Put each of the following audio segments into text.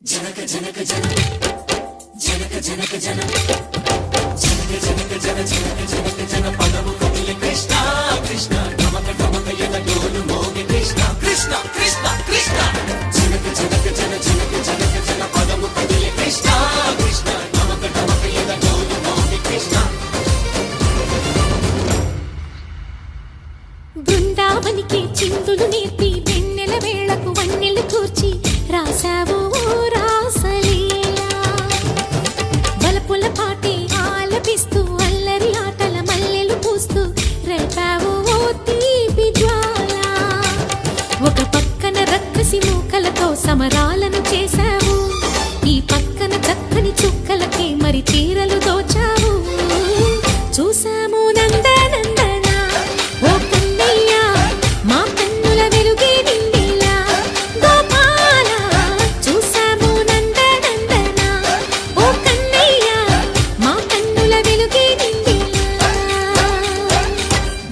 జనక జనక జన జనక జనక జన జనక జనక జన జనక జనక జన పదము కదిలే కృష్ణ కృష్ణ నమక నమక యన డోలు మోగే కృష్ణ కృష్ణ కృష్ణ కృష్ణ జనక జనక జన జనక జనక జన పదము కదిలే కృష్ణ కృష్ణ నమక నమక యన డోలు మోగే కృష్ణ బృందావనికి చిందులు నేర్పి వెన్నెల వేళకు వన్నెలు కూర్చి రాసావు రాసలీలా బలపుల పాటే ఆలపిస్తూ అల్లరి ఆటల మల్లెలు పూస్తూ రేపావు తీపి జ్వాల ఒక పక్కన రక్కసి మూకలతో సమరాలను చేశావు ఈ పక్కన చక్కని చుక్కలకి మరి చీరలు దోచావు చూసాము నందనందన ఓ కన్నయ్య మా కన్నుల వెలుగే నిండిలా గోపాల చూసాము నందనందన ఓ కన్నయ్య మా కన్నుల వెలుగే నిండిలా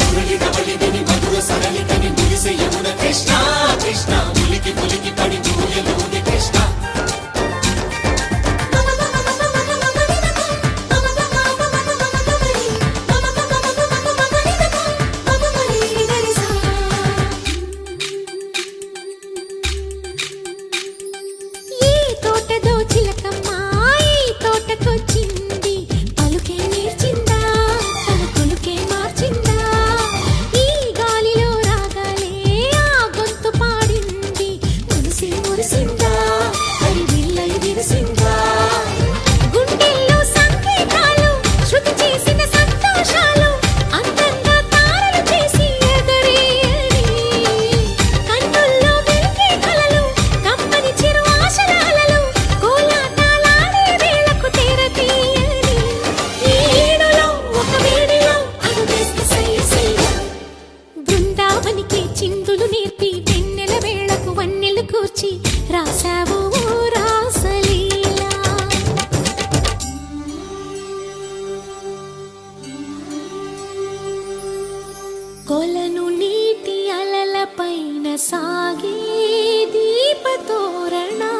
మురళి రవళిని మధుర సరళిని మురిసే యమున కృష్ణ కృష్ణ ములికి ములికి పడి జూయలోని కృష్ణ ఈ తోటదో చిలకమ్మ ఈ తోటకొచ్చింది పలుకే నేర్చిందా తన కొలుకే మార్చిందా ఈ గాలిలో రాగాలే ఆ గొంతు పాడింది మురిసి మురిసిందా హరి విల్లలు విరిసిందా గుండెల్లో సంకేతాలు శృతి చేసిన సంతోషాలు అందంగా తారలు చేసి ఎగరేయని కన్నుల్లో వెలిగే కలలు కమ్మని చిరు ఆశల అలలు కోలాటాలాడే వేళకు తెరతీయని ఈ ఏడులో ఒక వేడిలో అడుగేస్తే సయ్య సయ్య బృందావనికి చిందులు నేర్పి వెన్నెల వేళకు వన్నెలు కూర్చి రాసావు రాసలీలా కొలను నీటి అలల పైన సాగే దీపతోరణాలు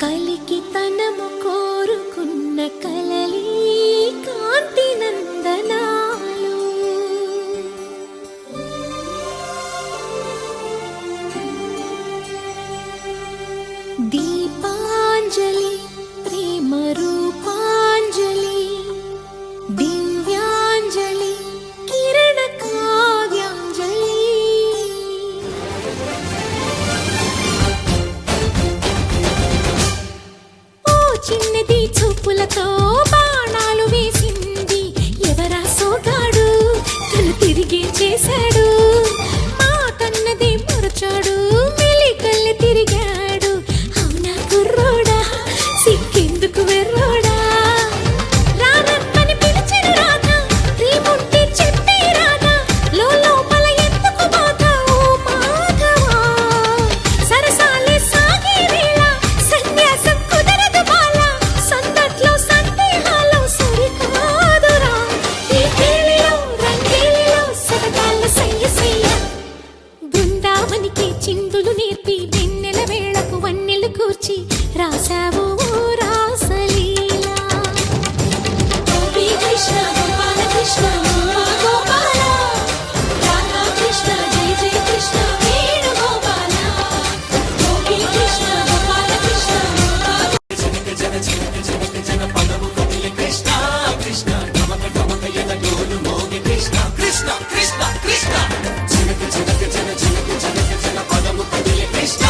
కలికి తనము కోరుకున్న కలలి కాంతి నందనాలు దీపాంజలి ప్రేమ రూపాంజలి దివ్యాంజలి కిరణ కావ్యాంజలి ఓ చిన్నది చూపులతో బాణాలు వేసింది ఎవరా సోగాడు తను తిరిగి చేశాడు మాటన్నది మరచాడు మెలికల్లి తిరిగాడు అవునా కుర్రోడా సిక్కెందుకు వెర్రోడా రానమ్మని పిలిచిన రాగా రేముంటే చెప్పే రాగా లోపల ఎందుకు బాధ ఓ మాధవా సరసాలే సాగే వేళ సన్యాసం కుదరదు బాల సందట్లో సందేహాలు సరికాదురా ఈ కేళిలో రంగేలిలో సరదాల సయ్య సయ్య బృందావనికి చిందులు నేర్పి వెన్నెల వేళకు వన్నెలు కూర్చి రాసావు రాసలీలా గోపీ కృష్ణ గోపాల కృష్ణ గోపాల రాధా కృష్ణ జయ జయ కృష్ణ వేణు గోపాల గోపీ కృష్ణ గోపాల కృష్ణ జనక జన జనక జనక జన పదము కదిలే కృష్ణ కృష్ణ నమక నమక యన డోలు మోగే కృష్ణ కృష్ణ కృష్ణ కృష్ణ జనక జనక జన జనక జనక జన పదము కదిలే కృష్ణ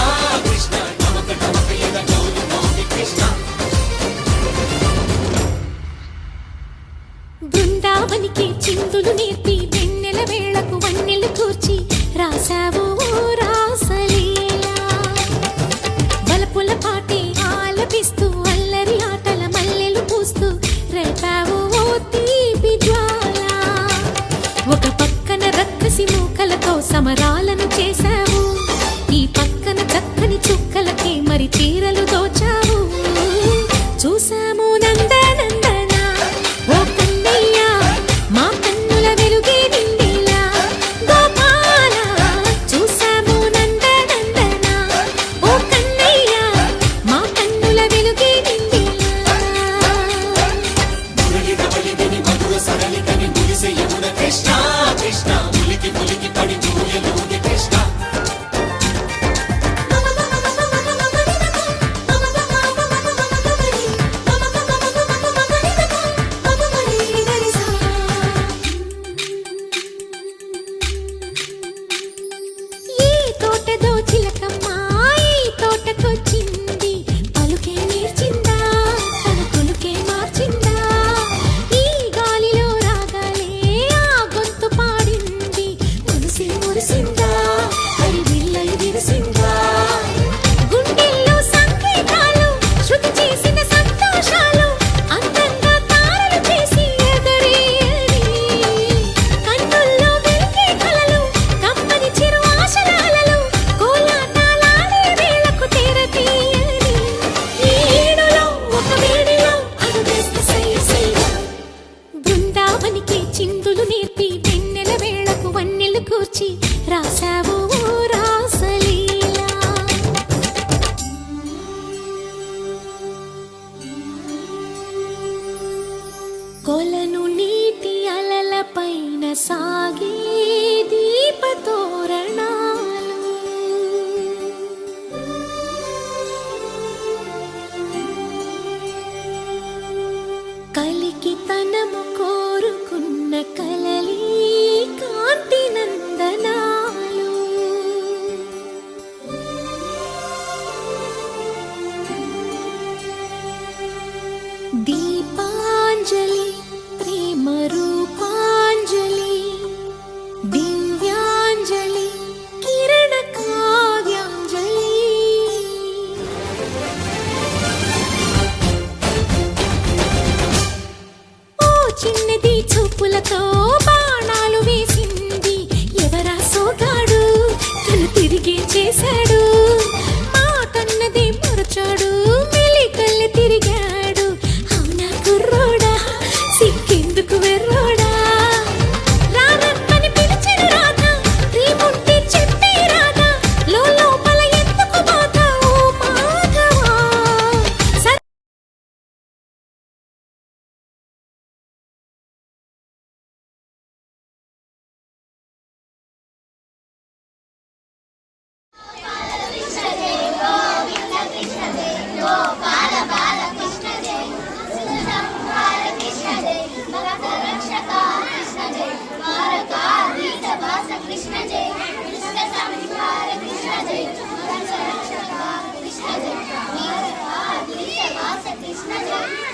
కృష్ణ నమక నమక యన డోలు మోగే కృష్ణ బృందావనికి చిందులు నేర్పి వెన్నెల వేళకు వన్నెలు కూర్చి రాసావు రాసలీలా బలపుల పాటే ఆలపిస్తూ అల్లరి ఆటల మల్లెలు పూస్తూ రేపావు తీపి జ్వాల ఒక పక్కన రక్కసి మూకలతో సమరాలను చేశావు ఈ పక్కన చక్కని చుక్కలకి మరి చీరలు దోచావు చూసాము నందనందన ఓ కన్నయ్య మా కన్నుల వెలుగే నిండిలా సాగే దీపతోరణాలు కలికి తనము కోరుకున్న కలలి కాంతి నందనాలు దీపాంజలి ప్రేమ రూపాంజలి దివ్యాంజలి కిరణ కావ్యాంజలి ఓ చిన్నది చూపులతో బాణాలు వేసింది ఎవరా సోగాడు తను తిరిగి చేశాడు మాటన్నది మరచాడు మెలికల్లి తిరిగాడు అవునా కుర్రోడా సిక్కెందుకు వెర్రోడా రారమ్మని పిలిచిన రాధా రీముంటే చెప్పే రాధా లోపల ఎందుకు బాధ ఓ మాధవా కృష్ణ జయ